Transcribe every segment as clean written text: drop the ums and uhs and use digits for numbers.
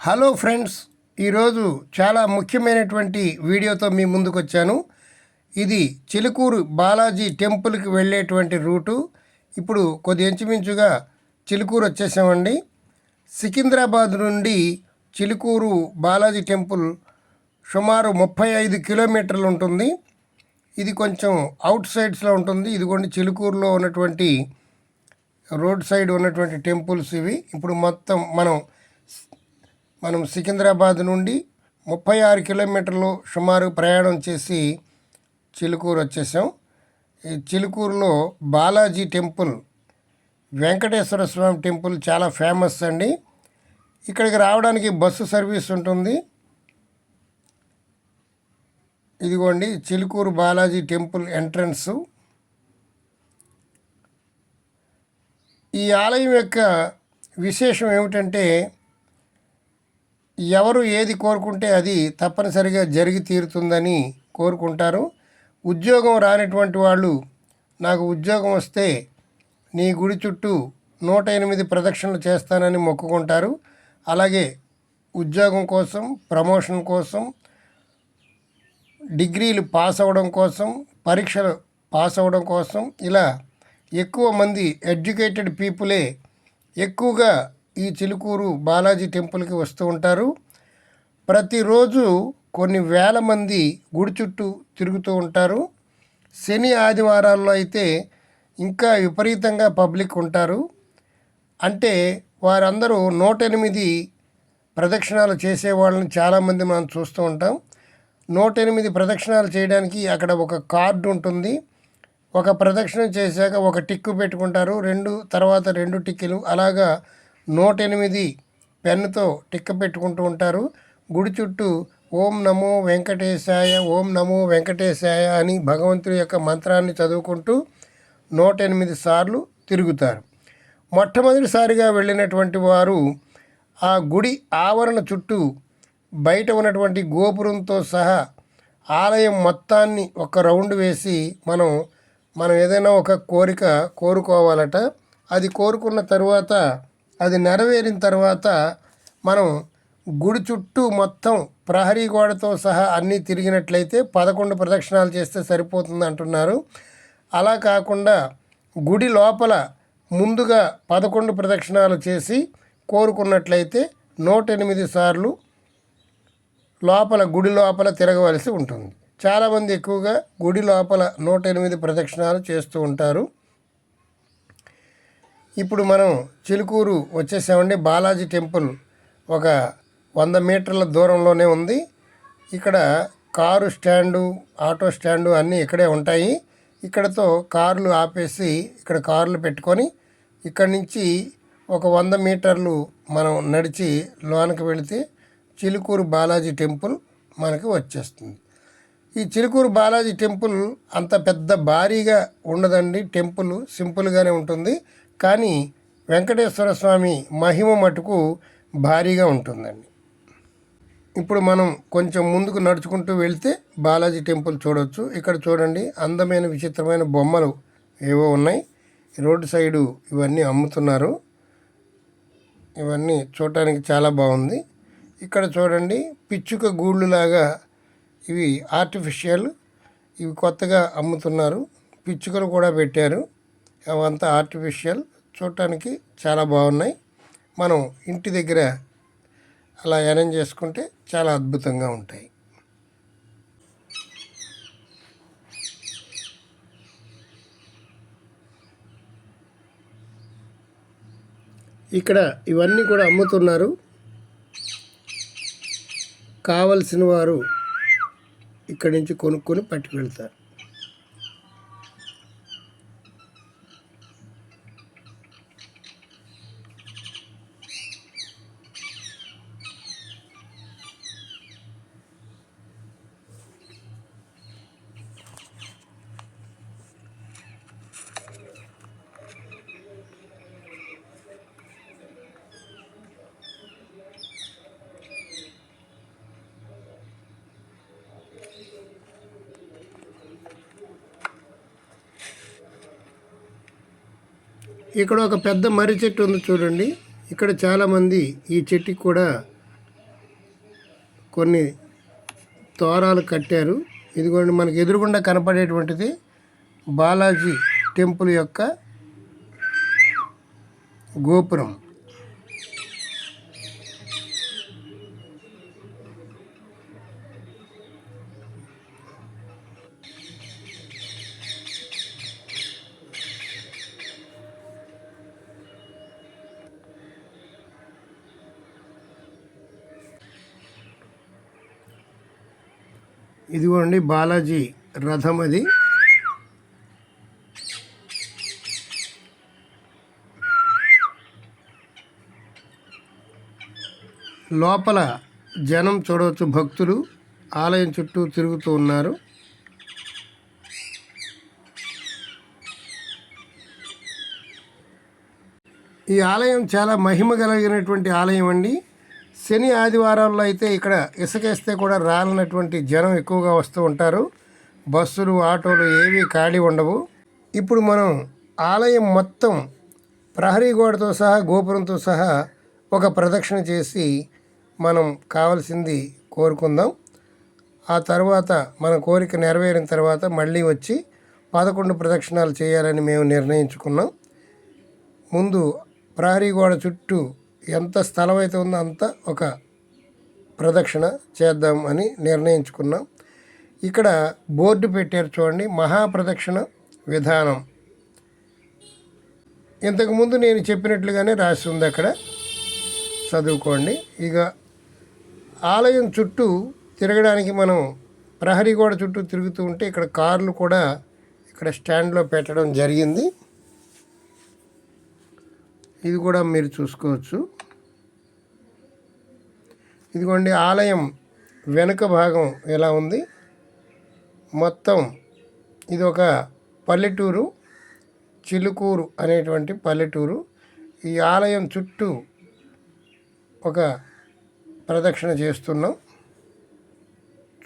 Hello friends, ఈరోజు చాలా ముఖ్యమైనటువంటి వీడియోతో మీ ముందుకు వచ్చాను. ఇది చిలుకూరు బాలాజీ టెంపుల్కి వెళ్ళేటువంటి రూటు. ఇప్పుడు కొద్ది ఇంచుమించుగా చిలుకూరు వచ్చేసామండి. సికింద్రాబాద్ నుండి చిలుకూరు బాలాజీ టెంపుల్ సుమారు 35 కిలోమీటర్లు ఉంటుంది. ఇది కొంచెం అవుట్ సైడ్స్లో ఉంటుంది. ఇదిగోండి చిలుకూరులో ఉన్నటువంటి రోడ్ సైడ్ ఉన్నటువంటి టెంపుల్స్ ఇవి. ఇప్పుడు మొత్తం మనం సికింద్రాబాద్ నుండి 36 కిలోమీటర్లు సుమారు ప్రయాణం చేసి చిలుకూరు వచ్చేసాం. ఈ చిలుకూరులో బాలాజీ టెంపుల్, వెంకటేశ్వర స్వామి టెంపుల్ చాలా ఫేమస్ అండి. ఇక్కడికి రావడానికి బస్సు సర్వీస్ ఉంటుంది. ఇదిగోండి చిలుకూరు బాలాజీ టెంపుల్ ఎంట్రన్స్. ఈ ఆలయం యొక్క విశేషం ఏమిటంటే, ఎవరు ఏది కోరుకుంటే అది తప్పనిసరిగా జరిగి తీరుతుందని కోరుకుంటారు. ఉద్యోగం రానటువంటి వాళ్ళు, నాకు ఉద్యోగం వస్తే నీ గుడి చుట్టూ 108 ప్రదక్షిణలు చేస్తానని మొక్కుకుంటారు. అలాగే ఉద్యోగం కోసం, ప్రమోషన్ కోసం, డిగ్రీలు పాస్ అవ్వడం కోసం, పరీక్షలు పాస్ అవ్వడం కోసం, ఇలా ఎక్కువ మంది ఎడ్యుకేటెడ్ పీపులే ఎక్కువగా ఈ చిలుకూరు బాలాజీ టెంపుల్కి వస్తూ ఉంటారు. ప్రతిరోజు కొన్ని వేల మంది గుడి చుట్టూ తిరుగుతూ ఉంటారు. శని ఆదివారాల్లో అయితే ఇంకా విపరీతంగా పబ్లిక్ ఉంటారు. అంటే వారందరూ 108 ప్రదక్షిణాలు చేసేవాళ్ళని చాలామంది మనం చూస్తూ ఉంటాం. 108 ప్రదక్షిణాలు చేయడానికి అక్కడ ఒక కార్డు ఉంటుంది. ఒక ప్రదక్షిణ చేశాక ఒక టిక్కు పెట్టుకుంటారు, తర్వాత 2 టిక్కులు, అలాగా 108 పెన్నుతో టిక్క పెట్టుకుంటూ ఉంటారు. గుడి చుట్టూ ఓం నమో వెంకటేశాయ, ఓం నమో వెంకటేశాయ అని భగవంతుడి యొక్క మంత్రాన్ని చదువుకుంటూ 108 సార్లు తిరుగుతారు. మొట్టమొదటిసారిగా వెళ్ళినటువంటి వారు ఆ గుడి ఆవరణ చుట్టూ బయట ఉన్నటువంటి గోపురంతో సహా ఆలయం మొత్తాన్ని ఒక రౌండ్ వేసి మనం ఏదైనా ఒక కోరిక కోరుకోవాలట. అది కోరుకున్న తర్వాత, అది నెరవేరిన తర్వాత మనం గుడి చుట్టూ మొత్తం ప్రహరీ గోడతో సహా అన్నీ తిరిగినట్లయితే 11 ప్రదక్షిణాలు చేస్తే సరిపోతుంది అంటున్నారు. అలా కాకుండా గుడి లోపల ముందుగా 11 ప్రదక్షిణాలు చేసి కోరుకున్నట్లయితే 108 సార్లు గుడి లోపల తిరగవలసి ఉంటుంది. చాలామంది ఎక్కువగా గుడి లోపల 108 ప్రదక్షిణాలు చేస్తూ ఉంటారు. ఇప్పుడు మనం చిలుకూరు వచ్చేసామండి. బాలాజీ టెంపుల్ ఒక 100 మీటర్ల దూరంలోనే ఉంది. ఇక్కడ కారు స్టాండు, ఆటో స్టాండు అన్నీ ఇక్కడే ఉంటాయి. ఇక్కడతో కార్లు ఆపేసి ఇక్కడ కార్లు పెట్టుకొని ఇక్కడి నుంచి ఒక 100 మీటర్లు మనం నడిచి లోనికి వెళితే చిలుకూరు బాలాజీ టెంపుల్ మనకి వచ్చేస్తుంది. ఈ చిలుకూరు బాలాజీ టెంపుల్ అంత పెద్ద భారీగా ఉండదండి. టెంపుల్ సింపుల్గానే ఉంటుంది. కానీ వెంకటేశ్వర స్వామి మహిమ మటుకు భారీగా ఉంటుందండి. ఇప్పుడు మనం కొంచెం ముందుకు నడుచుకుంటూ వెళ్తే బాలాజీ టెంపుల్ చూడవచ్చు. ఇక్కడ చూడండి, అందమైన విచిత్రమైన బొమ్మలు ఏవో ఉన్నాయి. రోడ్డు సైడు ఇవన్నీ అమ్ముతున్నారు. ఇవన్నీ చూడటానికి చాలా బాగుంది. ఇక్కడ చూడండి, పిచ్చుక గూళ్ళులాగా ఇవి ఆర్టిఫిషియల్, ఇవి కొత్తగా అమ్ముతున్నారు. పిచ్చుకలు కూడా పెట్టారు. అవంతా ఆర్టిఫిషియల్, చూడటానికి చాలా బాగున్నాయి. మనం ఇంటి దగ్గర అలా అరేంజ్ చేసుకుంటే చాలా అద్భుతంగా ఉంటాయి. ఇక్కడ ఇవన్నీ కూడా అమ్ముతున్నారు. కావలసిన వారు ఇక్కడి నుంచి కొనుక్కొని పట్టుకెళ్తారు. ఇక్కడ ఒక పెద్ద మర్రి చెట్టు ఉంది చూడండి. ఇక్కడ చాలామంది ఈ చెట్టుకి కూడా కొన్ని తోరాలు కట్టారు. ఇదిగోండి మనకి ఎదురుగుండా కనపడేటువంటిది బాలాజీ టెంపుల్ యొక్క గోపురం. ఇదిగోండి బాలాజీ రథం అది. లోపల జనం చూడవచ్చు, భక్తులు ఆలయం చుట్టూ తిరుగుతూ ఉన్నారు. ఈ ఆలయం చాలా మహిమ కలిగినటువంటి ఆలయం అండి. శని ఆదివారాల్లో అయితే ఇక్కడ ఇసుకేస్తే కూడా రాలనటువంటి జనం ఎక్కువగా వస్తూ ఉంటారు. బస్సులు ఆటోలు ఏవి ఖాళీ ఉండవు. ఇప్పుడు మనం ఆలయం మొత్తం ప్రహరీ గోడతో సహా గోపురంతో సహా ఒక ప్రదక్షిణ చేసి మనం కావాల్సింది కోరుకుందాం. ఆ తర్వాత మన కోరిక నెరవేరిన తర్వాత మళ్ళీ వచ్చి 11 ప్రదక్షిణాలు చేయాలని మేము నిర్ణయించుకున్నాం. ముందు ప్రహరీ గోడ చుట్టూ ఎంత స్థలం అయితే ఉందో అంత ఒక ప్రదక్షిణ చేద్దాం అని నిర్ణయించుకున్నాం. ఇక్కడ బోర్డు పెట్టారు చూడండి, మహాప్రదక్షిణ విధానం. ఇంతకుముందు నేను చెప్పినట్లుగానే రాసి ఉంది, అక్కడ చదువుకోండి. ఇక ఆలయం చుట్టూ తిరగడానికి మనం ప్రహరీ గోడ చుట్టూ తిరుగుతూ ఉంటే ఇక్కడ కార్లు కూడా ఇక్కడ స్టాండ్లో పెట్టడం జరిగింది. ఇది కూడా మీరు చూసుకోవచ్చు. ఇదిగోండి ఆలయం వెనుక భాగం ఎలా ఉంది. మొత్తం ఇది ఒక పల్లెటూరు, చిలుకూరు అనేటువంటి పల్లెటూరు. ఈ ఆలయం చుట్టూ ఒక ప్రదక్షిణ చేస్తున్నాం,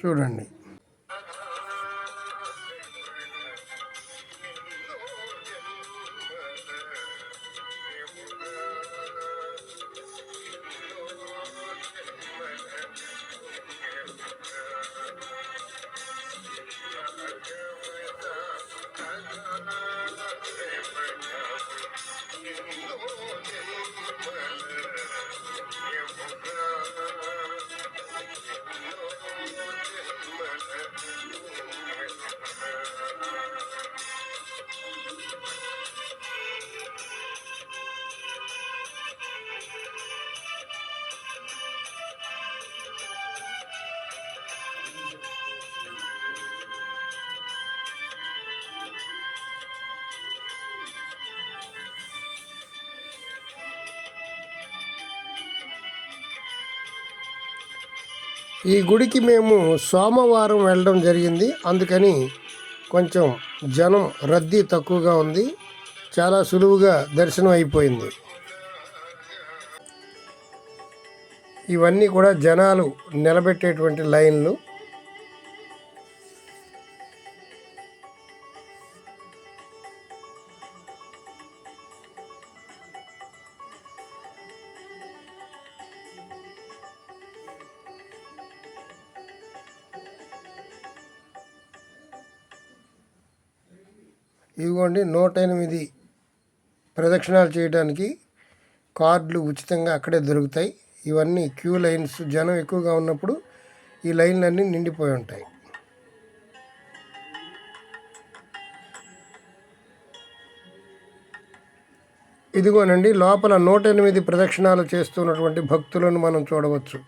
చూడండి. ఈ గుడికి మేము సోమవారం వెళ్ళడం జరిగింది, అందుకని కొంచెం జనం రద్దీ తక్కువగా ఉంది. చాలా సులువుగా దర్శనం అయిపోయింది. ఇవన్నీ కూడా జనాలు నిలబెట్టేటువంటి లైన్లు. ఇదిగోండి 108 ప్రదక్షిణాలు చేయడానికి కార్డులు ఉచితంగా అక్కడే దొరుకుతాయి. ఇవన్నీ క్యూ లైన్స్. జనం ఎక్కువగా ఉన్నప్పుడు ఈ లైన్లన్నీ నిండిపోయి ఉంటాయి. ఇదిగోనండి లోపల 108 ప్రదక్షిణాలు చేస్తున్నటువంటి భక్తులను మనం చూడవచ్చు.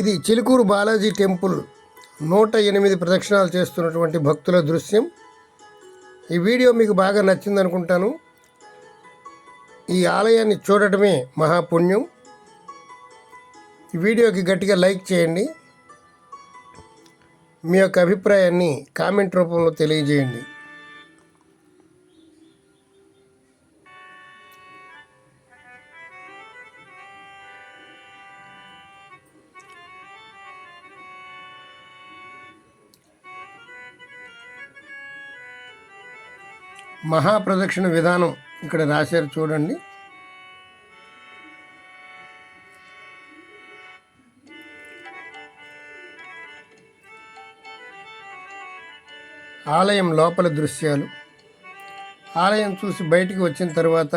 ఇది చిలుకూరు బాలాజీ టెంపుల్ 108 ప్రదక్షిణాలు చేస్తున్నటువంటి భక్తుల దృశ్యం. ఈ వీడియో మీకు బాగా నచ్చిందనుకుంటాను. ఈ ఆలయాన్ని చూడటమే మహాపుణ్యం. ఈ వీడియోకి గట్టిగా లైక్ చేయండి. మీ యొక్క అభిప్రాయాన్ని కామెంట్ రూపంలో తెలియజేయండి. మహాప్రదక్షిణ విధానం ఇక్కడ రాశారు చూడండి. ఆలయం లోపల దృశ్యాలు. ఆలయం చూసి బయటికి వచ్చిన తర్వాత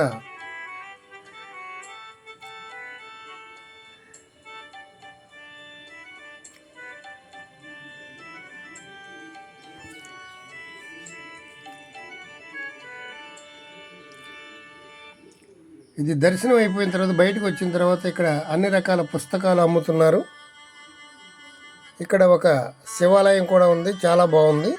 ఇది దర్శనం అయిపోయిన తర్వాత బయటకు వచ్చిన తర్వాత ఇక్కడ అన్ని రకాల పుస్తకాలు అమ్ముతున్నారు. ఇక్కడ ఒక శివాలయం కూడా ఉంది, చాలా బాగుంది.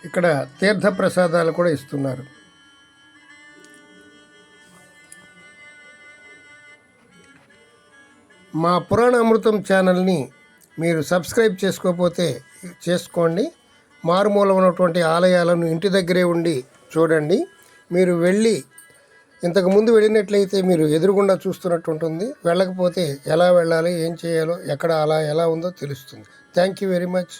ఇక్కడ తీర్థ ప్రసాదాలు కూడా ఇస్తున్నారు. మా పురాణ అమృతం ఛానల్ని మీరు సబ్స్క్రైబ్ చేసుకోకపోతే చేసుకోండి. మారుమూల ఉన్నటువంటి ఆలయాలను ఇంటి దగ్గరే ఉండి చూడండి. మీరు వెళ్ళి ఇంతకుముందు వెళ్ళినట్లయితే మీరు ఎదురుగుండా చూస్తున్నట్టు ఉంటుంది. వెళ్ళకపోతే ఎలా వెళ్ళాలి, ఏం చేయాలో, ఎక్కడ అలా ఎలా ఉందో తెలుస్తుంది. Thank you very much.